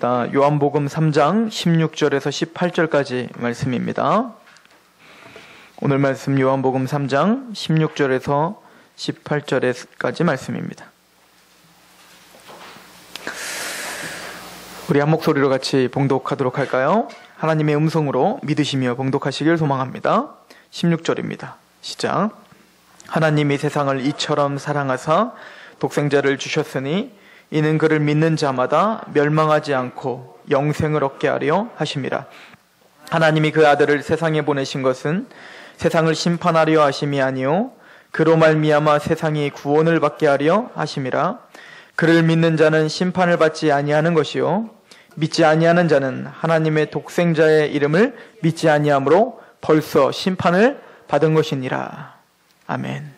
말씀입니다. 요한복음 3장 16절에서 18절까지 말씀입니다. 오늘 말씀 요한복음 3장 16절에서 18절까지 말씀입니다. 우리 한 목소리로 같이 봉독하도록 할까요? 하나님의 음성으로 믿으시며 봉독하시길 소망합니다. 16절입니다. 시작. 하나님이 세상을 이처럼 사랑하사 독생자를 주셨으니 이는 그를 믿는 자마다 멸망하지 않고 영생을 얻게 하려 하심이라. 하나님이 그 아들을 세상에 보내신 것은 세상을 심판하려 하심이 아니요 그로 말미암아 세상이 구원을 받게 하려 하심이라. 그를 믿는 자는 심판을 받지 아니하는 것이요 믿지 아니하는 자는 하나님의 독생자의 이름을 믿지 아니하므로 벌써 심판을 받은 것이니라. 아멘.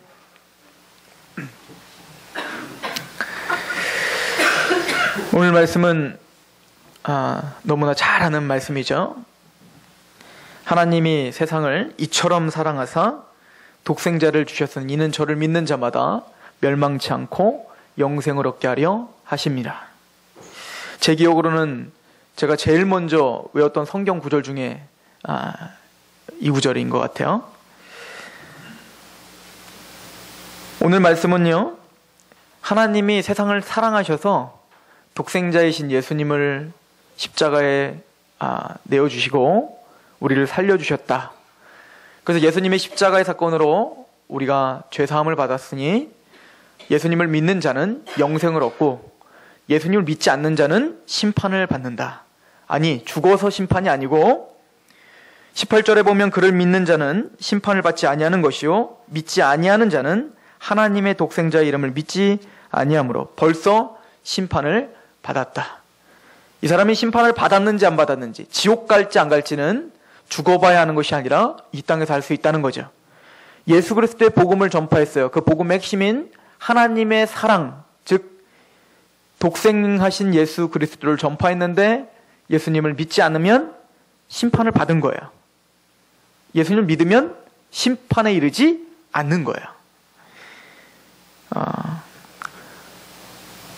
오늘 말씀은 너무나 잘 아는 말씀이죠. 하나님이 세상을 이처럼 사랑하사 독생자를 주셨으니 이는 저를 믿는 자마다 멸망치 않고 영생을 얻게 하려 하심이라. 제 기억으로는 제가 제일 먼저 외웠던 성경 구절 중에 이 구절인 것 같아요. 오늘 말씀은요, 하나님이 세상을 사랑하셔서 독생자이신 예수님을 십자가에 내어주시고 우리를 살려주셨다. 그래서 예수님의 십자가의 사건으로 우리가 죄사함을 받았으니 예수님을 믿는 자는 영생을 얻고 예수님을 믿지 않는 자는 심판을 받는다. 아니, 죽어서 심판이 아니고 18절에 보면 그를 믿는 자는 심판을 받지 아니하는 것이요 믿지 아니하는 자는 하나님의 독생자의 이름을 믿지 아니하므로 벌써 심판을 받았다. 이 사람이 심판을 받았는지 안 받았는지, 지옥 갈지 안 갈지는 죽어봐야 하는 것이 아니라 이 땅에서 알 수 있다는 거죠. 예수 그리스도의 복음을 전파했어요. 그 복음의 핵심인 하나님의 사랑, 즉 독생하신 예수 그리스도를 전파했는데 예수님을 믿지 않으면 심판을 받은 거예요. 예수님을 믿으면 심판에 이르지 않는 거예요.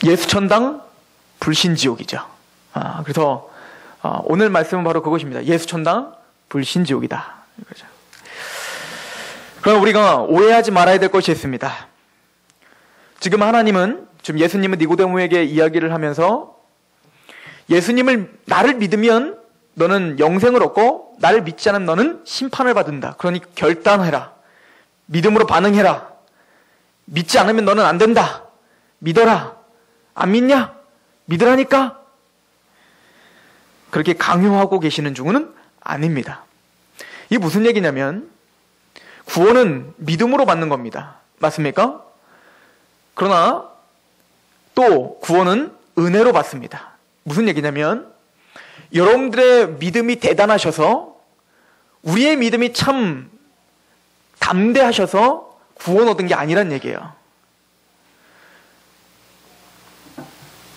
예수천당 불신지옥이죠. 그래서 오늘 말씀은 바로 그것입니다. 예수천당 불신지옥이다. 이거죠. 그럼 우리가 오해하지 말아야 될 것이 있습니다. 지금 하나님은, 지금 예수님은 니고데모에게 이야기를 하면서 나를 믿으면 너는 영생을 얻고 나를 믿지 않으면 너는 심판을 받는다. 그러니 결단해라. 믿음으로 반응해라. 믿지 않으면 너는 안 된다. 믿어라. 안 믿냐? 믿으라니까? 그렇게 강요하고 계시는 중은 아닙니다. 이게 무슨 얘기냐면 구원은 믿음으로 받는 겁니다. 맞습니까? 그러나 또 구원은 은혜로 받습니다. 무슨 얘기냐면 여러분들의 믿음이 대단하셔서 우리의 믿음이 참 담대하셔서 구원 얻은 게 아니란 얘기예요.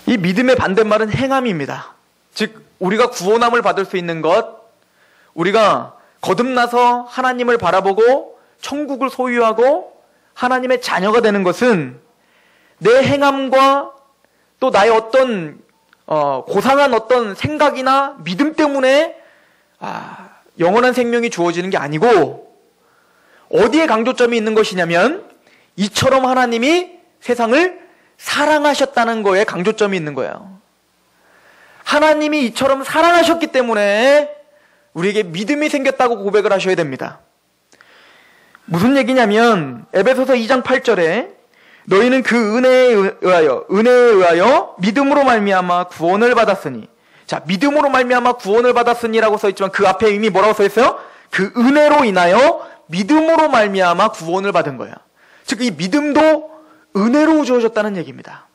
이 믿음의 반대말은 행함입니다. 즉 우리가 구원함을 받을 수 있는 것, 우리가 거듭나서 하나님을 바라보고 천국을 소유하고 하나님의 자녀가 되는 것은 내 행함과 또 나의 어떤 고상한 어떤 생각이나 믿음 때문에 영원한 생명이 주어지는 게 아니고 어디에 강조점이 있는 것이냐면 이처럼 하나님이 세상을 사랑하셨다는 거에 강조점이 있는 거예요. 하나님이 이처럼 사랑하셨기 때문에 우리에게 믿음이 생겼다고 고백을 하셔야 됩니다. 무슨 얘기냐면 에베소서 2장 8절에 너희는 그 은혜에 의하여 믿음으로 말미암아 구원을 받았으니, 자, 믿음으로 말미암아 구원을 받았으니라고 써있지만 그 앞에 이미 뭐라고 써있어요? 그 은혜로 인하여 믿음으로 말미암아 구원을 받은 거예요. 즉 이 믿음도 은혜로 주어졌다는 얘기입니다.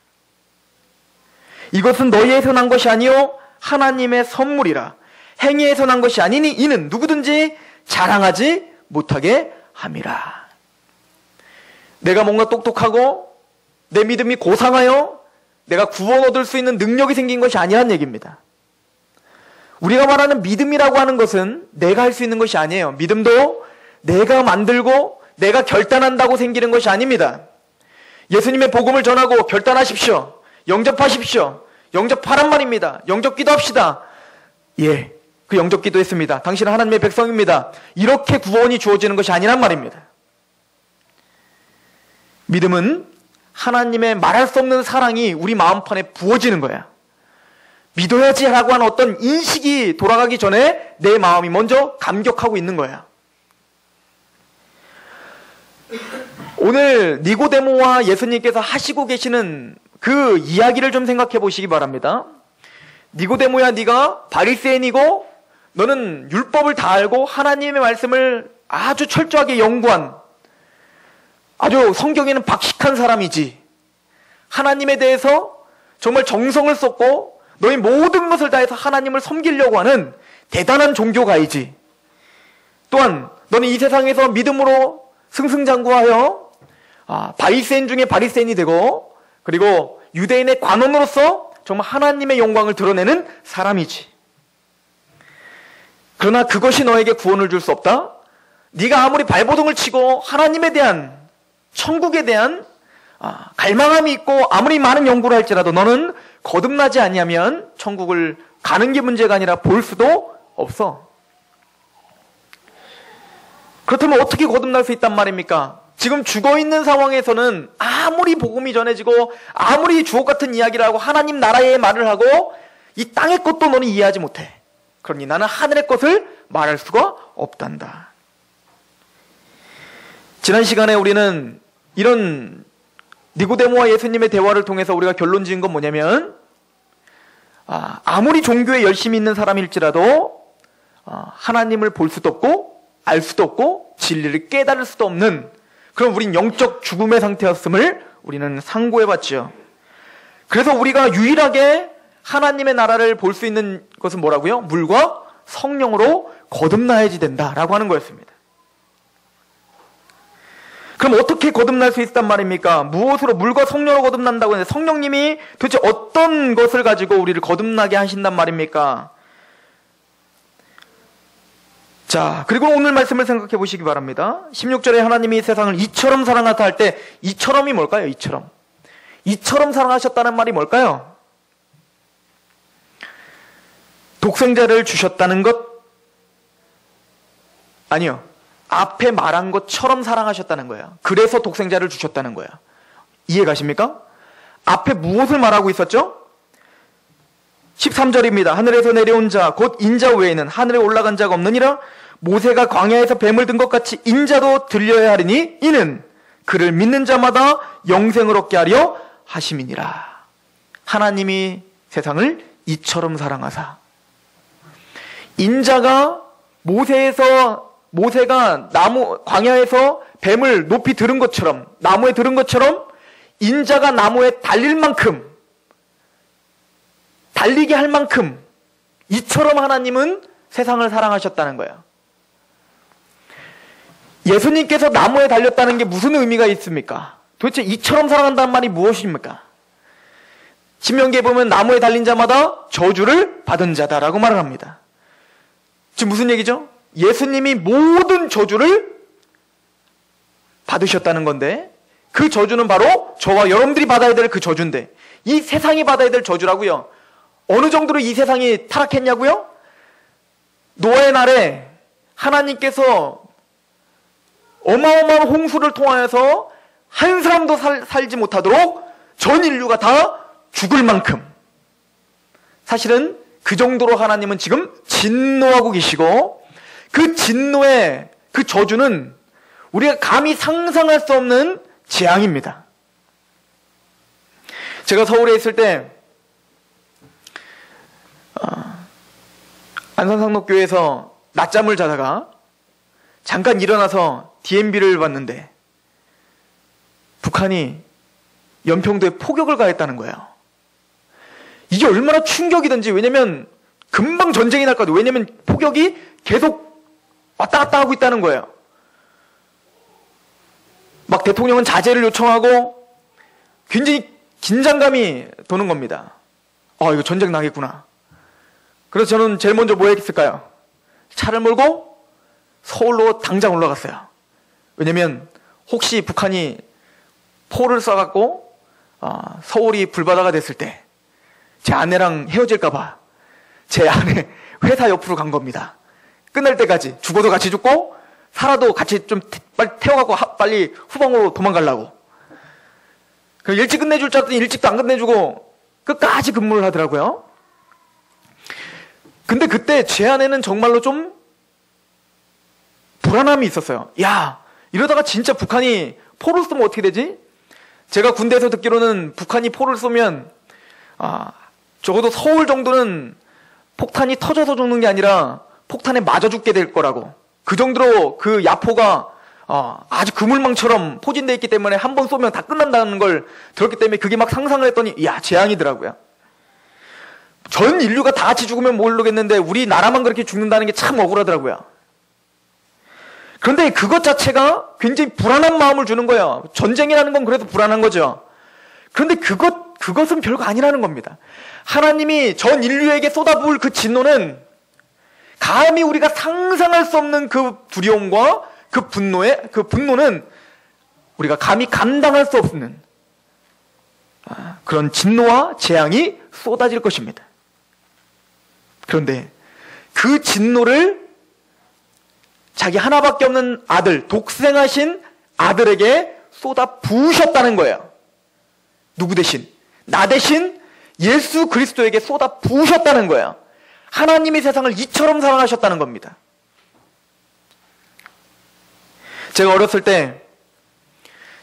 이것은 너희에서 난 것이 아니요 하나님의 선물이라. 행위에서 난 것이 아니니 이는 누구든지 자랑하지 못하게 함이라. 내가 뭔가 똑똑하고 내 믿음이 고상하여 내가 구원 얻을 수 있는 능력이 생긴 것이 아니란 얘기입니다. 우리가 말하는 믿음이라고 하는 것은 내가 할 수 있는 것이 아니에요. 믿음도 내가 만들고 내가 결단한다고 생기는 것이 아닙니다. 예수님의 복음을 전하고 결단하십시오. 영접하십시오. 영접하란 말입니다. 영접 기도합시다. 예, 그 영접 기도했습니다. 당신은 하나님의 백성입니다. 이렇게 구원이 주어지는 것이 아니란 말입니다. 믿음은 하나님의 말할 수 없는 사랑이 우리 마음판에 부어지는 거야. 믿어야지 라고 하는 어떤 인식이 돌아가기 전에 내 마음이 먼저 감격하고 있는 거야. 오늘 니고데모와 예수님께서 하시고 계시는 그 이야기를 좀 생각해 보시기 바랍니다. 니고데모야, 네가 바리새인이고 너는 율법을 다 알고 하나님의 말씀을 아주 철저하게 연구한 아주 성경에는 박식한 사람이지. 하나님에 대해서 정말 정성을 쏟고 너희 모든 것을 다해서 하나님을 섬기려고 하는 대단한 종교가이지. 또한 너는 이 세상에서 믿음으로 승승장구하여 바리새인 중에 바리새인이 되고, 그리고 유대인의 관원으로서 정말 하나님의 영광을 드러내는 사람이지. 그러나 그것이 너에게 구원을 줄 수 없다. 네가 아무리 발버둥을 치고 하나님에 대한, 천국에 대한 갈망함이 있고 아무리 많은 연구를 할지라도 너는 거듭나지 아니하면 천국을 가는 게 문제가 아니라 볼 수도 없어. 그렇다면 어떻게 거듭날 수 있단 말입니까? 지금 죽어있는 상황에서는 아무리 복음이 전해지고 아무리 주옥 같은 이야기를 하고 하나님 나라의 말을 하고 이 땅의 것도 너는 이해하지 못해. 그러니 나는 하늘의 것을 말할 수가 없단다. 지난 시간에 우리는 이런 니고데모와 예수님의 대화를 통해서 우리가 결론 지은 건 뭐냐면, 아무리 종교에 열심히 있는 사람일지라도 하나님을 볼 수도 없고 알 수도 없고 진리를 깨달을 수도 없는 그런 우린 영적 죽음의 상태였음을 우리는 상고해봤죠. 그래서 우리가 유일하게 하나님의 나라를 볼 수 있는 것은 뭐라고요? 물과 성령으로 거듭나야지 된다라고 하는 거였습니다. 그럼 어떻게 거듭날 수 있단 말입니까? 무엇으로? 물과 성령으로 거듭난다고 했는데 성령님이 도대체 어떤 것을 가지고 우리를 거듭나게 하신단 말입니까? 자, 그리고 오늘 말씀을 생각해 보시기 바랍니다. 16절에 하나님이 세상을 이처럼 사랑하다 할 때 이처럼이 뭘까요? 이처럼. 이처럼 사랑하셨다는 말이 뭘까요? 독생자를 주셨다는 것? 아니요. 앞에 말한 것처럼 사랑하셨다는 거예요. 그래서 독생자를 주셨다는 거예요. 이해 가십니까? 앞에 무엇을 말하고 있었죠? 13절입니다. 하늘에서 내려온 자, 곧 인자 외에는 하늘에 올라간 자가 없느니라. 모세가 광야에서 뱀을 든 것 같이 인자도 들려야 하리니 이는 그를 믿는 자마다 영생을 얻게 하려 하심이니라. 하나님이 세상을 이처럼 사랑하사. 인자가 모세가 광야에서 뱀을 높이 들은 것처럼, 나무에 들은 것처럼 인자가 나무에 달릴 만큼, 달리게 할 만큼 이처럼 하나님은 세상을 사랑하셨다는 거예요. 예수님께서 나무에 달렸다는 게 무슨 의미가 있습니까? 도대체 이처럼 사랑한다는 말이 무엇입니까? 신명기에 보면 나무에 달린 자마다 저주를 받은 자다라고 말을 합니다. 지금 무슨 얘기죠? 예수님이 모든 저주를 받으셨다는 건데, 그 저주는 바로 저와 여러분들이 받아야 될 그 저주인데, 이 세상이 받아야 될 저주라고요. 어느 정도로 이 세상이 타락했냐고요? 노아의 날에 하나님께서 어마어마한 홍수를 통하여서 한 사람도 살지 못하도록 전 인류가 다 죽을 만큼, 사실은 그 정도로 하나님은 지금 진노하고 계시고, 그 진노의 그 저주는 우리가 감히 상상할 수 없는 재앙입니다. 제가 서울에 있을 때 안산상록교회에서 낮잠을 자다가 잠깐 일어나서 DMB를 봤는데 북한이 연평도에 포격을 가했다는 거예요. 이게 얼마나 충격이든지, 왜냐면 금방 전쟁이 날 거거든요. 왜냐면 포격이 계속 왔다 갔다 하고 있다는 거예요. 막 대통령은 자제를 요청하고 굉장히 긴장감이 도는 겁니다. 이거 전쟁 나겠구나. 그래서 저는 제일 먼저 뭐 했을까요? 차를 몰고 서울로 당장 올라갔어요. 왜냐면 혹시 북한이 포를 쏴갖고 서울이 불바다가 됐을 때 제 아내랑 헤어질까봐 제 아내 회사 옆으로 간 겁니다. 끝날 때까지 죽어도 같이 죽고 살아도 같이 좀 빨리 태워갖고 빨리 후방으로 도망가려고. 일찍 끝내줄 줄 알았더니 일찍도 안 끝내주고 끝까지 근무를 하더라고요. 근데 그때 제 아내는 정말로 좀 불안함이 있었어요. 야, 이러다가 진짜 북한이 포를 쏘면 어떻게 되지? 제가 군대에서 듣기로는 북한이 포를 쏘면 적어도 서울 정도는 폭탄이 터져서 죽는 게 아니라 폭탄에 맞아 죽게 될 거라고. 그 정도로 그 야포가 아주 그물망처럼 포진되어 있기 때문에 한 번 쏘면 다 끝난다는 걸 들었기 때문에 그게 막 상상을 했더니 재앙이더라고요. 전 인류가 다 같이 죽으면 모르겠는데 우리나라만 그렇게 죽는다는 게 참 억울하더라고요. 그런데 그것 자체가 굉장히 불안한 마음을 주는 거예요. 전쟁이라는 건 그래도 불안한 거죠. 그런데 그것은 별거 아니라는 겁니다. 하나님이 전 인류에게 쏟아부을 그 진노는 감히 우리가 상상할 수 없는 그 두려움과 그 분노는 우리가 감히 감당할 수 없는 그런 진노와 재앙이 쏟아질 것입니다. 그런데 그 진노를 자기 하나밖에 없는 아들, 독생하신 아들에게 쏟아 부으셨다는 거예요. 누구 대신? 나 대신 예수 그리스도에게 쏟아 부으셨다는 거예요. 하나님이 세상을 이처럼 사랑하셨다는 겁니다. 제가 어렸을 때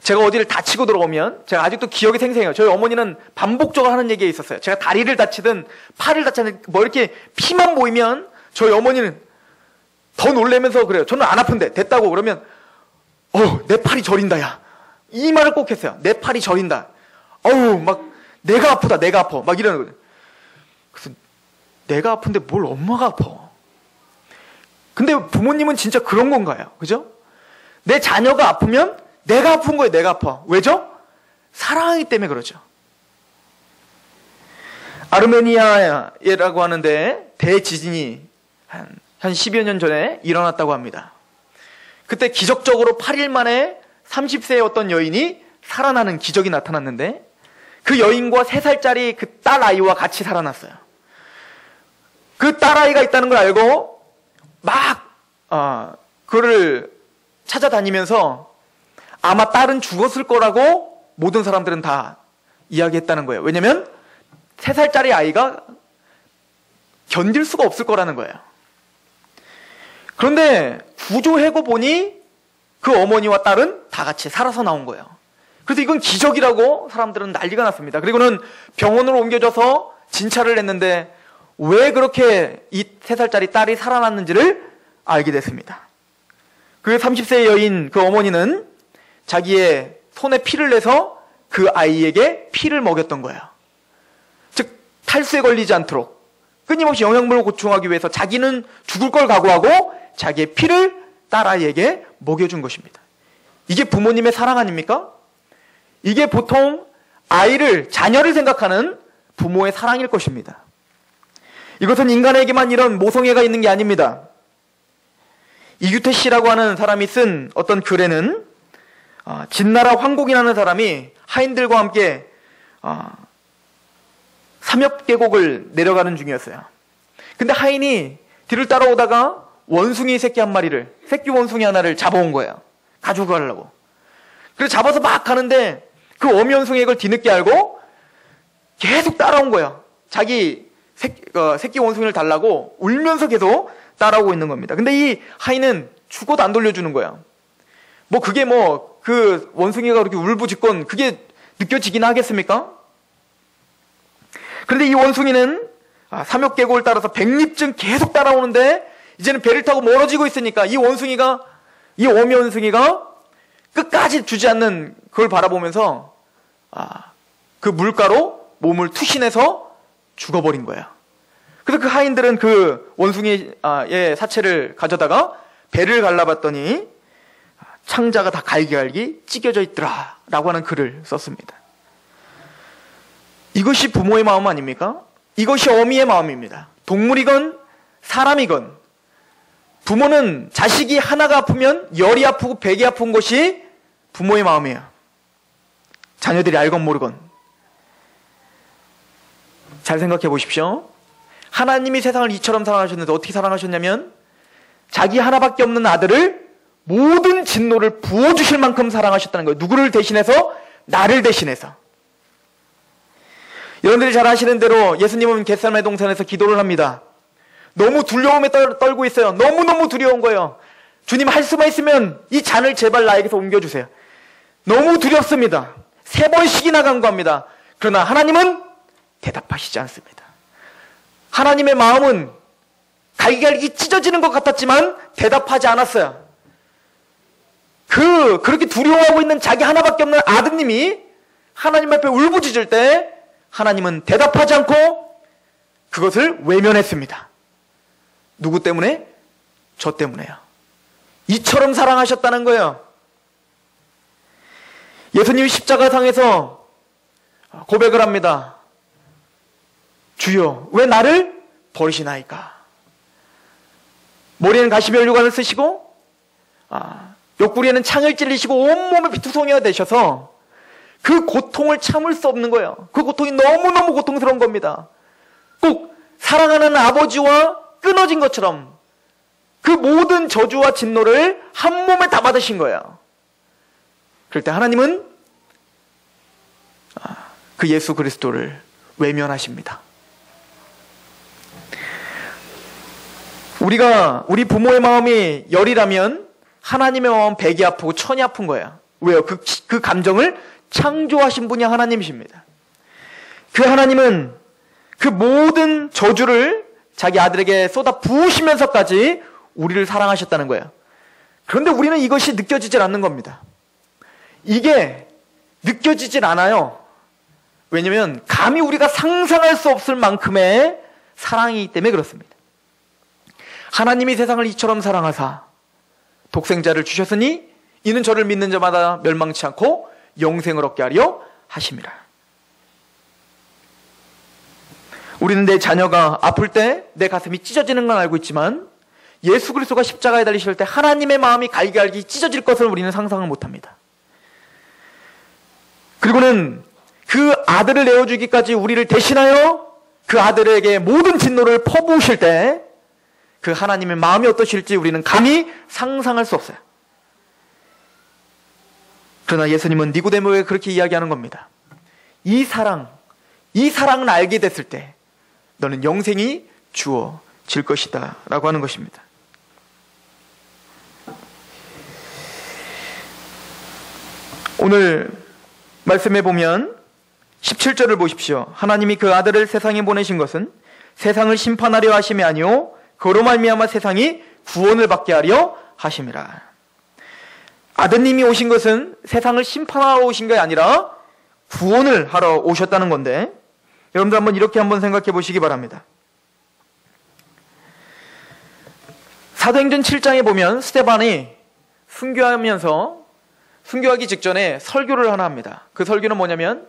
제가 어디를 다치고 들어오면 제가 아직도 기억이 생생해요. 저희 어머니는 반복적으로 하는 얘기가 있었어요. 제가 다리를 다치든 팔을 다치든 뭐 이렇게 피만 보이면 저희 어머니는 더 놀래면서 그래요. 저는 안 아픈데 됐다고 그러면 내 팔이 저린다 야. 이 말을 꼭 했어요. 내 팔이 저린다. 막 내가 아프다 내가 아파 막 이러는 거죠. 그래서 내가 아픈데 뭘 엄마가 아파. 근데 부모님은 진짜 그런 건가요? 그죠? 내 자녀가 아프면 내가 아픈 거예요. 내가 아파. 왜죠? 사랑하기 때문에 그러죠. 아르메니아라고 하는데 대지진이 한 10여 년 전에 일어났다고 합니다. 그때 기적적으로 8일 만에 30세의 어떤 여인이 살아나는 기적이 나타났는데 그 여인과 3살짜리 그 딸 아이와 같이 살아났어요. 그 딸 아이가 있다는 걸 알고 막 그를 찾아다니면서 아마 딸은 죽었을 거라고 모든 사람들은 다 이야기했다는 거예요. 왜냐면 3살짜리 아이가 견딜 수가 없을 거라는 거예요. 그런데 구조해고 보니 그 어머니와 딸은 다 같이 살아서 나온 거예요. 그래서 이건 기적이라고 사람들은 난리가 났습니다. 그리고는 병원으로 옮겨져서 진찰을 했는데 왜 그렇게 이 3살짜리 딸이 살아났는지를 알게 됐습니다. 그 30세의 여인 그 어머니는 자기의 손에 피를 내서 그 아이에게 피를 먹였던 거예요. 즉 탈수에 걸리지 않도록 끊임없이 영양분을 보충하기 위해서 자기는 죽을 걸 각오하고 자기의 피를 딸아이에게 먹여준 것입니다. 이게 부모님의 사랑 아닙니까? 이게 보통 자녀를 생각하는 부모의 사랑일 것입니다. 이것은 인간에게만 이런 모성애가 있는 게 아닙니다. 이규태 씨라고 하는 사람이 쓴 어떤 글에는 진나라 황곡이라는 사람이 하인들과 함께 삼엽계곡을 내려가는 중이었어요. 근데 하인이 뒤를 따라오다가 원숭이 새끼 원숭이 하나를 잡아온 거예요. 가지고 가려고. 그래서 잡아서 막 가는데 그 어미 원숭이가 이걸 뒤늦게 알고 계속 따라온 거예요. 자기 새끼 원숭이를 달라고 울면서 계속 따라오고 있는 겁니다. 근데 이 하인은 죽어도 안 돌려주는 거예요. 그게 그 원숭이가 그렇게 울부짖건 그게 느껴지긴 하겠습니까? 그런데 이 원숭이는 삼엽계곡을 따라서 100리쯤 계속 따라오는데 이제는 배를 타고 멀어지고 있으니까 이 어미 원숭이가 끝까지 주지 않는 그걸 바라보면서 그 물가로 몸을 투신해서 죽어버린 거예요. 그래서 그 하인들은 그 원숭이의 사체를 가져다가 배를 갈라봤더니 창자가 다 갈기갈기 찢겨져 있더라 라고 하는 글을 썼습니다. 이것이 부모의 마음 아닙니까? 이것이 어미의 마음입니다. 동물이건 사람이건 부모는 자식이 하나가 아프면 열이 아프고 백이 아픈 것이 부모의 마음이에요. 자녀들이 알건 모르건. 잘 생각해 보십시오. 하나님이 세상을 이처럼 사랑하셨는데 어떻게 사랑하셨냐면 자기 하나밖에 없는 아들을 모든 진노를 부어주실 만큼 사랑하셨다는 거예요. 누구를 대신해서? 나를 대신해서. 여러분들이 잘 아시는 대로 예수님은 겟세마네 동산에서 기도를 합니다. 너무 두려움에 떨고 있어요. 너무너무 두려운 거예요. 주님, 할 수만 있으면 이 잔을 제발 나에게서 옮겨주세요. 너무 두렵습니다. 3번씩이나 간구합니다. 그러나 하나님은 대답하시지 않습니다. 하나님의 마음은 갈기갈기 찢어지는 것 같았지만 대답하지 않았어요. 그렇게 두려워하고 있는 자기 하나밖에 없는 아드님이 하나님 앞에 울부짖을 때 하나님은 대답하지 않고 그것을 외면했습니다. 누구 때문에? 저 때문에요. 이처럼 사랑하셨다는 거예요. 예수님이 십자가상에서 고백을 합니다. 주여, 왜 나를 버리시나이까? 머리에는 가시면류관을 쓰시고 옆구리에는 창을 찔리시고 온몸에 피투성이가 되셔서 그 고통을 참을 수 없는 거예요. 그 고통이 너무너무 고통스러운 겁니다. 꼭 사랑하는 아버지와 끊어진 것처럼 그 모든 저주와 진노를 한 몸에 다 받으신 거예요. 그럴 때 하나님은 그 예수 그리스도를 외면하십니다. 우리 부모의 마음이 열이라면 하나님의 마음은 백이 아프고 천이 아픈 거예요. 왜요? 그 감정을 창조하신 분이 하나님이십니다. 그 하나님은 그 모든 저주를 자기 아들에게 쏟아 부으시면서까지 우리를 사랑하셨다는 거예요. 그런데 우리는 이것이 느껴지질 않는 겁니다. 이게 느껴지질 않아요. 왜냐하면 감히 우리가 상상할 수 없을 만큼의 사랑이기 때문에 그렇습니다. 하나님이 세상을 이처럼 사랑하사 독생자를 주셨으니 이는 저를 믿는 자마다 멸망치 않고 영생을 얻게 하려 하심이라. 우리는 내 자녀가 아플 때 내 가슴이 찢어지는 건 알고 있지만 예수 그리스도가 십자가에 달리실 때 하나님의 마음이 갈기갈기 찢어질 것을 우리는 상상을 못합니다. 그리고는 그 아들을 내어주기까지 우리를 대신하여 그 아들에게 모든 진노를 퍼부으실 때 그 하나님의 마음이 어떠실지 우리는 감히 상상할 수 없어요. 그러나 예수님은 니고데모에게 그렇게 이야기하는 겁니다. 이 사랑을 알게 됐을 때 너는 영생이 주어질 것이다 라고 하는 것입니다. 오늘 말씀해 보면 17절을 보십시오. 하나님이 그 아들을 세상에 보내신 것은 세상을 심판하려 하심이 아니오 그로 말미암아 세상이 구원을 받게 하려 하심이라. 아드님이 오신 것은 세상을 심판하러 오신 게 아니라 구원을 하러 오셨다는 건데 여러분들 이렇게 한번 생각해 보시기 바랍니다. 사도행전 7장에 보면 스데반이 순교하기 직전에 설교를 하나 합니다. 그 설교는 뭐냐면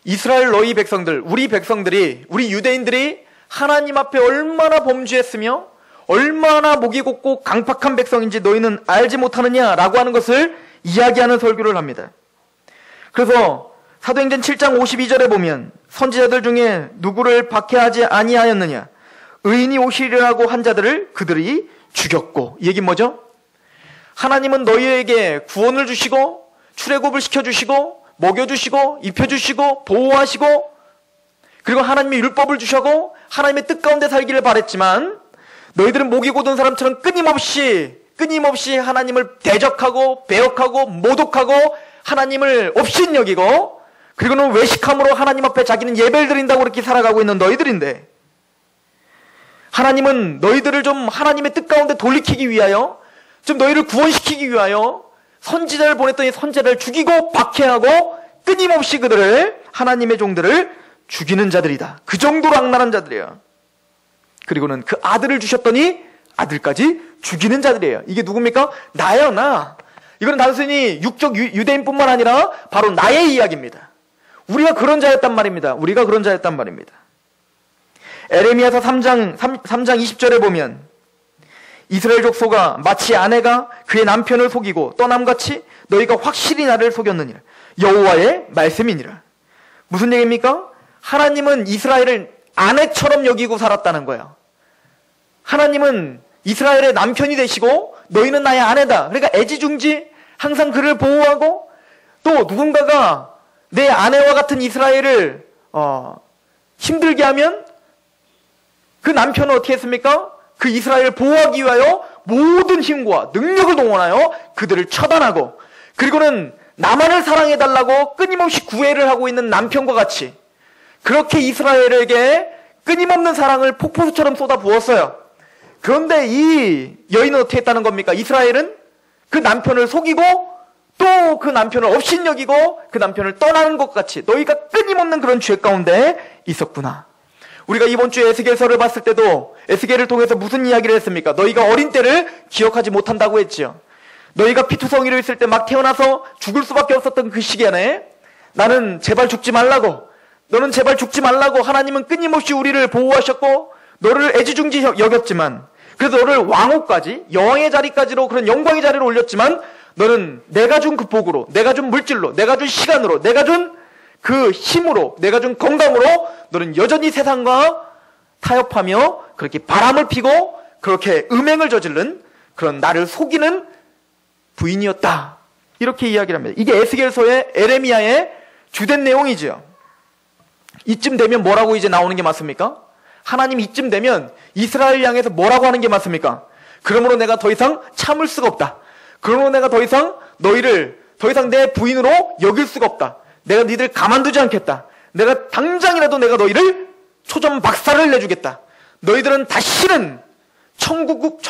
이스라엘 너희 백성들, 우리 유대인들이 하나님 앞에 얼마나 범죄했으며 얼마나 목이 곱고 강팍한 백성인지 너희는 알지 못하느냐라고 하는 것을 이야기하는 설교를 합니다. 그래서 사도행전 7장 52절에 보면 선지자들 중에 누구를 박해하지 아니하였느냐 의인이 오시리라고 한 자들을 그들이 죽였고, 이 얘기는 뭐죠? 하나님은 너희에게 구원을 주시고 출애굽을 시켜주시고 먹여주시고 입혀주시고 보호하시고 그리고 하나님의 율법을 주시고 하나님의 뜻 가운데 살기를 바랬지만 너희들은 목이 곧은 사람처럼 끊임없이 하나님을 대적하고 배역하고 모독하고 하나님을 업신여기고 그리고는 외식함으로 하나님 앞에 자기는 예배를 드린다고 그렇게 살아가고 있는 너희들인데 하나님은 너희들을 좀 하나님의 뜻 가운데 돌이키기 위하여 좀 너희를 구원시키기 위하여 선지자를 보냈더니 선지자를 죽이고 박해하고 끊임없이 그들을 하나님의 종들을 죽이는 자들이다. 그 정도로 악랄한 자들이에요. 그리고는 그 아들을 주셨더니 아들까지 죽이는 자들이에요. 이게 누굽니까? 나예요, 나. 이건 단순히 육적 유대인뿐만 아니라 바로 나의 이야기입니다. 우리가 그런 자였단 말입니다. 에레미야서 3장 20절에 보면 이스라엘 족속아 마치 아내가 그의 남편을 속이고 떠남같이 너희가 확실히 나를 속였느니라. 여호와의 말씀이니라. 무슨 얘기입니까? 하나님은 이스라엘을 아내처럼 여기고 살았다는 거예요. 하나님은 이스라엘의 남편이 되시고 너희는 나의 아내다. 그러니까 애지중지 항상 그를 보호하고, 또 누군가가 내 아내와 같은 이스라엘을 힘들게 하면 그 남편은 어떻게 했습니까? 그 이스라엘을 보호하기 위하여 모든 힘과 능력을 동원하여 그들을 처단하고, 그리고는 나만을 사랑해달라고 끊임없이 구애를 하고 있는 남편과 같이 그렇게 이스라엘에게 끊임없는 사랑을 폭포수처럼 쏟아 부었어요. 그런데 이 여인은 어떻게 했다는 겁니까? 이스라엘은 그 남편을 속이고 또 그 남편을 업신여기고 그 남편을 떠나는 것 같이 너희가 끊임없는 그런 죄 가운데 있었구나. 우리가 이번 주에 에스겔서를 봤을 때도 에스겔을 통해서 무슨 이야기를 했습니까? 너희가 어린 때를 기억하지 못한다고 했지요. 너희가 피투성이로 있을 때 막 태어나서 죽을 수밖에 없었던 그 시기에 나는 제발 죽지 말라고, 너는 제발 죽지 말라고 하나님은 끊임없이 우리를 보호하셨고 너를 애지중지 여겼지만, 그래서 너를 왕호까지, 여왕의 자리까지로, 그런 영광의 자리로 올렸지만 너는 내가 준 그 복으로, 내가 준 물질로, 내가 준 시간으로, 내가 준 그 힘으로, 내가 준 건강으로 너는 여전히 세상과 타협하며 그렇게 바람을 피고 그렇게 음행을 저지른 그런 나를 속이는 부인이었다. 이렇게 이야기를 합니다. 이게 에스겔서의 에레미야의 주된 내용이지요. 이쯤 되면 뭐라고 이제 나오는 게 맞습니까? 하나님 이쯤 되면 이스라엘 향해서 뭐라고 하는 게 맞습니까? 그러므로 내가 더 이상 참을 수가 없다. 그러므로 내가 더 이상 너희를 더 이상 내 부인으로 여길 수가 없다. 내가 너희들 가만두지 않겠다. 내가 당장이라도 내가 너희를 초점 박살을 내주겠다. 너희들은 다시는 천국,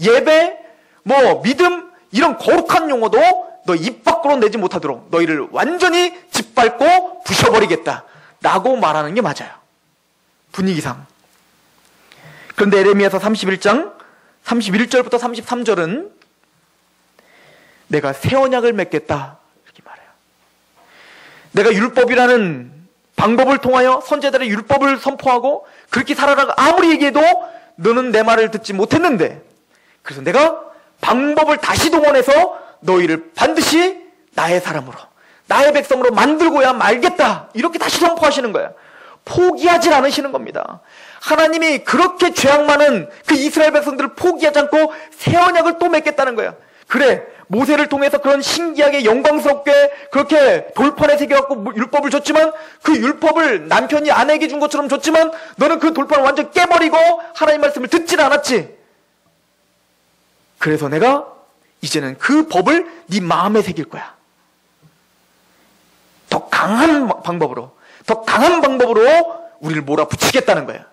예배, 믿음, 이런 거룩한 용어도 너 입 밖으로 내지 못하도록 너희를 완전히 짓밟고 부셔버리겠다 라고 말하는 게 맞아요. 분위기상. 그런데 에레미야서 31장 31절부터 33절은 내가 새 언약을 맺겠다 이렇게 말해요. 내가 율법이라는 방법을 통하여 선제들의 율법을 선포하고 그렇게 살아라고 아무리 얘기해도 너는 내 말을 듣지 못했는데, 그래서 내가 방법을 다시 동원해서 너희를 반드시 나의 사람으로, 나의 백성으로 만들고야 말겠다 이렇게 다시 선포하시는 거예요. 포기하지 않으시는 겁니다. 하나님이 그렇게 죄악 많은 그 이스라엘 백성들을 포기하지 않고 새 언약을 또 맺겠다는 거예요. 그래, 모세를 통해서 그런 신기하게 영광스럽게 그렇게 돌판에 새겨갖고 율법을 줬지만, 그 율법을 남편이 아내에게 준 것처럼 줬지만 너는 그 돌판을 완전 깨버리고 하나님 말씀을 듣질 않았지. 그래서 내가 이제는 그 법을 네 마음에 새길 거야. 더 강한 방법으로 우리를 몰아붙이겠다는 거야.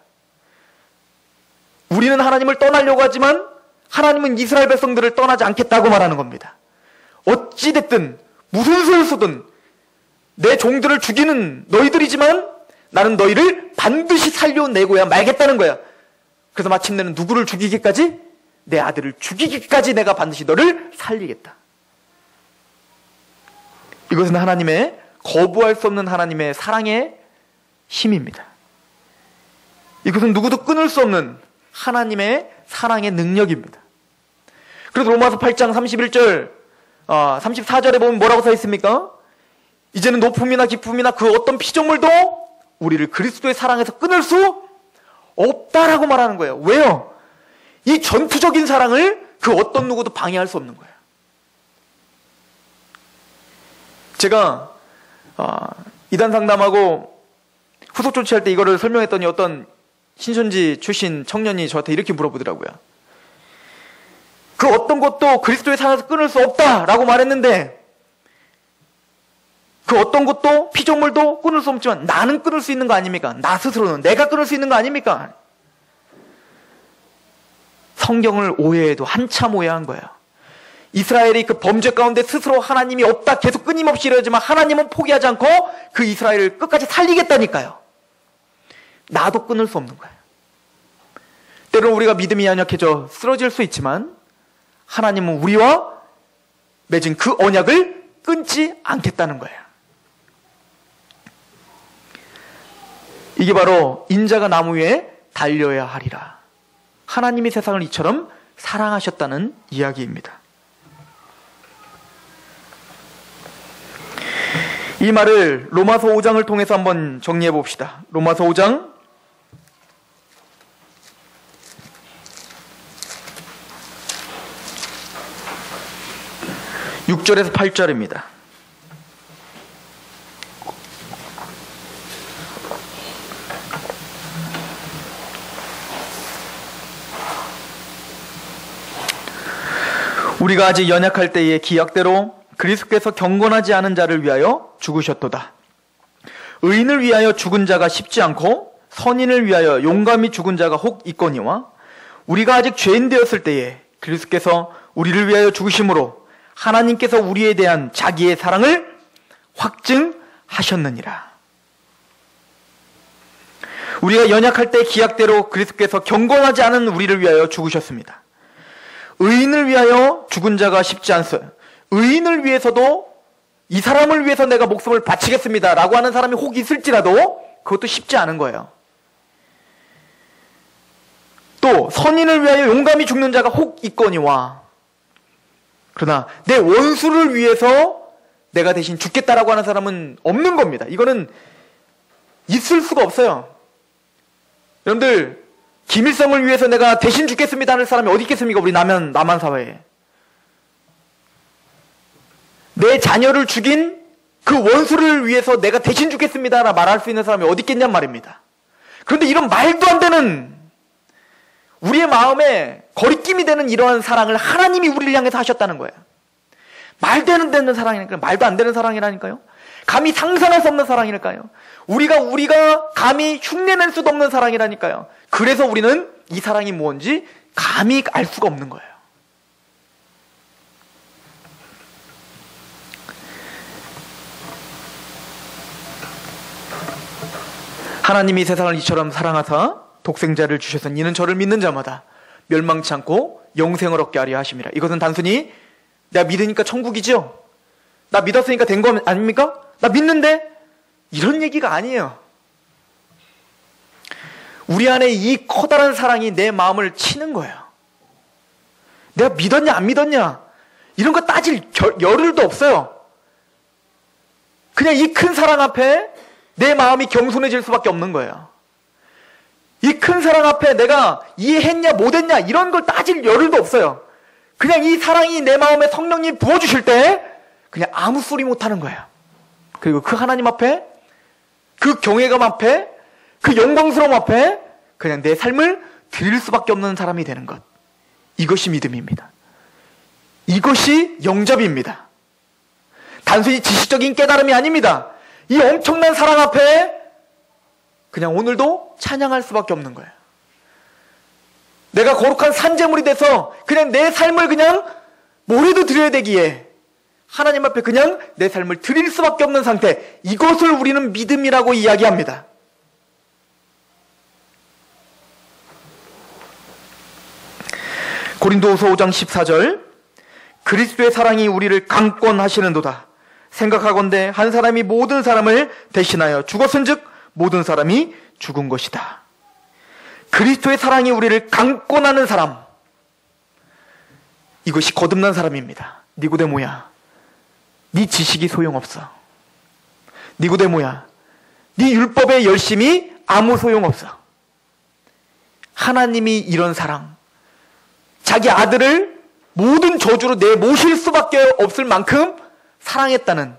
우리는 하나님을 떠나려고 하지만 하나님은 이스라엘 백성들을 떠나지 않겠다고 말하는 겁니다. 어찌됐든 무슨 수를 쏘든 내 종들을 죽이는 너희들이지만 나는 너희를 반드시 살려내고야 말겠다는 거야. 그래서 마침내는 누구를 죽이기까지? 내 아들을 죽이기까지 내가 반드시 너를 살리겠다. 이것은 하나님의, 거부할 수 없는 하나님의 사랑의 힘입니다. 이것은 누구도 끊을 수 없는 하나님의 사랑의 능력입니다. 그래서 로마서 8장 31절 34절에 보면 뭐라고 써 있습니까? 이제는 높음이나 기쁨이나 그 어떤 피조물도 우리를 그리스도의 사랑에서 끊을 수 없다라고 말하는 거예요. 왜요? 이 전투적인 사랑을 그 어떤 누구도 방해할 수 없는 거예요. 제가 이단 상담하고 후속 조치할 때 이거를 설명했더니 어떤 신천지 출신 청년이 저한테 이렇게 물어보더라고요. 그 어떤 것도 그리스도의 사랑에서 끊을 수 없다라고 말했는데, 그 어떤 것도 피조물도 끊을 수 없지만 나는 끊을 수 있는 거 아닙니까? 나 스스로는 내가 끊을 수 있는 거 아닙니까? 성경을 오해해도 한참 오해한 거예요. 이스라엘이 그 범죄 가운데 스스로 하나님이 없다 계속 끊임없이 이러지만 하나님은 포기하지 않고 그 이스라엘을 끝까지 살리겠다니까요. 나도 끊을 수 없는 거예요. 때로는 우리가 믿음이 연약해져 쓰러질 수 있지만 하나님은 우리와 맺은 그 언약을 끊지 않겠다는 거예요. 이게 바로 인자가 나무 위에 달려야 하리라. 하나님이 세상을 이처럼 사랑하셨다는 이야기입니다. 이 말을 로마서 5장을 통해서 한번 정리해 봅시다. 로마서 5장 6절에서 8절입니다. 우리가 아직 연약할 때에 기약대로 그리스도께서 경건하지 않은 자를 위하여 죽으셨도다. 의인을 위하여 죽은 자가 쉽지 않고 선인을 위하여 용감히 죽은 자가 혹 있거니와 우리가 아직 죄인 되었을 때에 그리스도께서 우리를 위하여 죽으심으로 하나님께서 우리에 대한 자기의 사랑을 확증하셨느니라. 우리가 연약할 때 기약대로 그리스도께서 경건하지 않은 우리를 위하여 죽으셨습니다. 의인을 위하여 죽은 자가 쉽지 않소요. 의인을 위해서도 이 사람을 위해서 내가 목숨을 바치겠습니다 라고 하는 사람이 혹 있을지라도 그것도 쉽지 않은 거예요. 또 선인을 위하여 용감히 죽는 자가 혹 있거니와, 그러나 내 원수를 위해서 내가 대신 죽겠다라고 하는 사람은 없는 겁니다. 이거는 있을 수가 없어요. 여러분들, 김일성을 위해서 내가 대신 죽겠습니다 하는 사람이 어디 있겠습니까? 우리 남한 사회에. 내 자녀를 죽인 그 원수를 위해서 내가 대신 죽겠습니다 라 말할 수 있는 사람이 어디 있겠냔 말입니다. 그런데 이런 말도 안 되는, 우리의 마음에 거리낌이 되는 이러한 사랑을 하나님이 우리를 향해서 하셨다는 거예요. 말도 안 되는 사랑이니까요. 말도 안 되는 사랑이라니까요. 감히 상상할 수 없는 사랑이니까요. 우리가 감히 흉내낼 수도 없는 사랑이라니까요. 그래서 우리는 이 사랑이 뭔지 감히 알 수가 없는 거예요. 하나님이 세상을 이처럼 사랑하사 독생자를 주셔서 이는 저를 믿는 자마다 멸망치 않고 영생을 얻게 하려 하심이라. 이것은 단순히 내가 믿으니까 천국이죠? 나 믿었으니까 된 거 아닙니까? 나 믿는데? 이런 얘기가 아니에요. 우리 안에 이 커다란 사랑이 내 마음을 치는 거예요. 내가 믿었냐 안 믿었냐 이런 거 따질 여를도 없어요. 그냥 이 큰 사랑 앞에 내 마음이 겸손해질 수밖에 없는 거예요. 이 큰 사랑 앞에 내가 이해했냐 못했냐 이런 걸 따질 여를도 없어요. 그냥 이 사랑이 내 마음에 성령님 부어주실 때 그냥 아무 소리 못하는 거예요. 그리고 그 하나님 앞에, 그 경외감 앞에, 그 영광스러움 앞에 그냥 내 삶을 드릴 수밖에 없는 사람이 되는 것. 이것이 믿음입니다. 이것이 영접입니다. 단순히 지식적인 깨달음이 아닙니다. 이 엄청난 사랑 앞에 그냥 오늘도 찬양할 수밖에 없는 거예요. 내가 거룩한 산재물이 돼서 그냥 내 삶을 그냥 뭐래도 드려야 되기에 하나님 앞에 그냥 내 삶을 드릴 수밖에 없는 상태, 이것을 우리는 믿음이라고 이야기합니다. 고린도후서 5장 14절, 그리스도의 사랑이 우리를 강권하시는도다. 생각하건대 한 사람이 모든 사람을 대신하여 죽었은즉 모든 사람이 죽은 것이다. 그리스도의 사랑이 우리를 강권하는 사람, 이것이 거듭난 사람입니다. 니고데모야, 네 지식이 소용없어. 니고데모야, 네 율법의 열심이 아무 소용없어. 하나님이 이런 사랑, 자기 아들을 모든 저주로 내모실 수밖에 없을 만큼 사랑했다는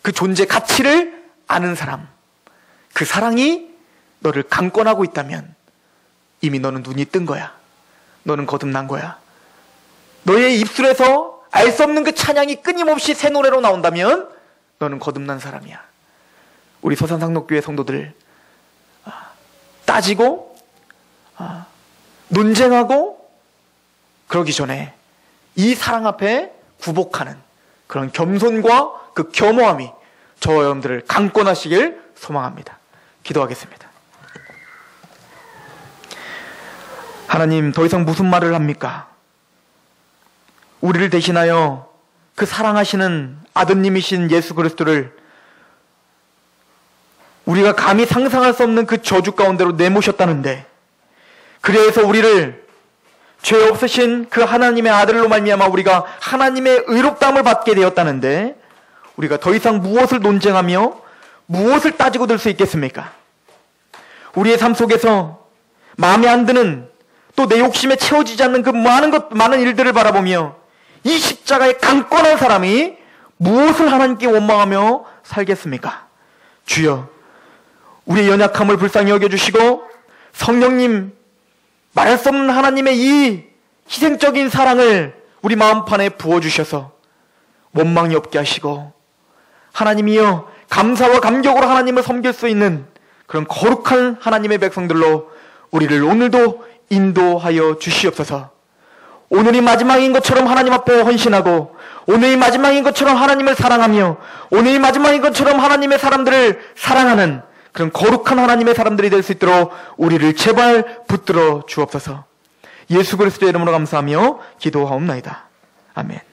그 존재 가치를 아는 사람, 그 사랑이 너를 강권하고 있다면 이미 너는 눈이 뜬 거야. 너는 거듭난 거야. 너의 입술에서 알 수 없는 그 찬양이 끊임없이 새 노래로 나온다면 너는 거듭난 사람이야. 우리 서산상록교회 성도들, 따지고 논쟁하고 그러기 전에 이 사랑 앞에 굴복하는 그런 겸손과 그 겸허함이 저와 여러분들을 강권하시길 소망합니다. 기도하겠습니다. 하나님, 더 이상 무슨 말을 합니까? 우리를 대신하여 그 사랑하시는 아드님이신 예수 그리스도를 우리가 감히 상상할 수 없는 그 저주 가운데로 내모셨다는데, 그래서 우리를 죄 없으신 그 하나님의 아들로 말미암아 우리가 하나님의 의롭다함을 받게 되었다는데, 우리가 더 이상 무엇을 논쟁하며 무엇을 따지고 들 수 있겠습니까? 우리의 삶 속에서 마음에 안 드는, 또 내 욕심에 채워지지 않는 그 많은 일들을 바라보며 이 십자가의 강권한 사람이 무엇을 하나님께 원망하며 살겠습니까? 주여, 우리의 연약함을 불쌍히 여겨주시고 성령님, 말할 수 없는 하나님의 이 희생적인 사랑을 우리 마음판에 부어주셔서 원망이 없게 하시고, 하나님이여 감사와 감격으로 하나님을 섬길 수 있는 그런 거룩한 하나님의 백성들로 우리를 오늘도 인도하여 주시옵소서. 오늘이 마지막인 것처럼 하나님 앞에 헌신하고, 오늘이 마지막인 것처럼 하나님을 사랑하며, 오늘이 마지막인 것처럼 하나님의 사람들을 사랑하는 그런 거룩한 하나님의 사람들이 될 수 있도록 우리를 제발 붙들어 주옵소서. 예수 그리스도의 이름으로 감사하며 기도하옵나이다. 아멘.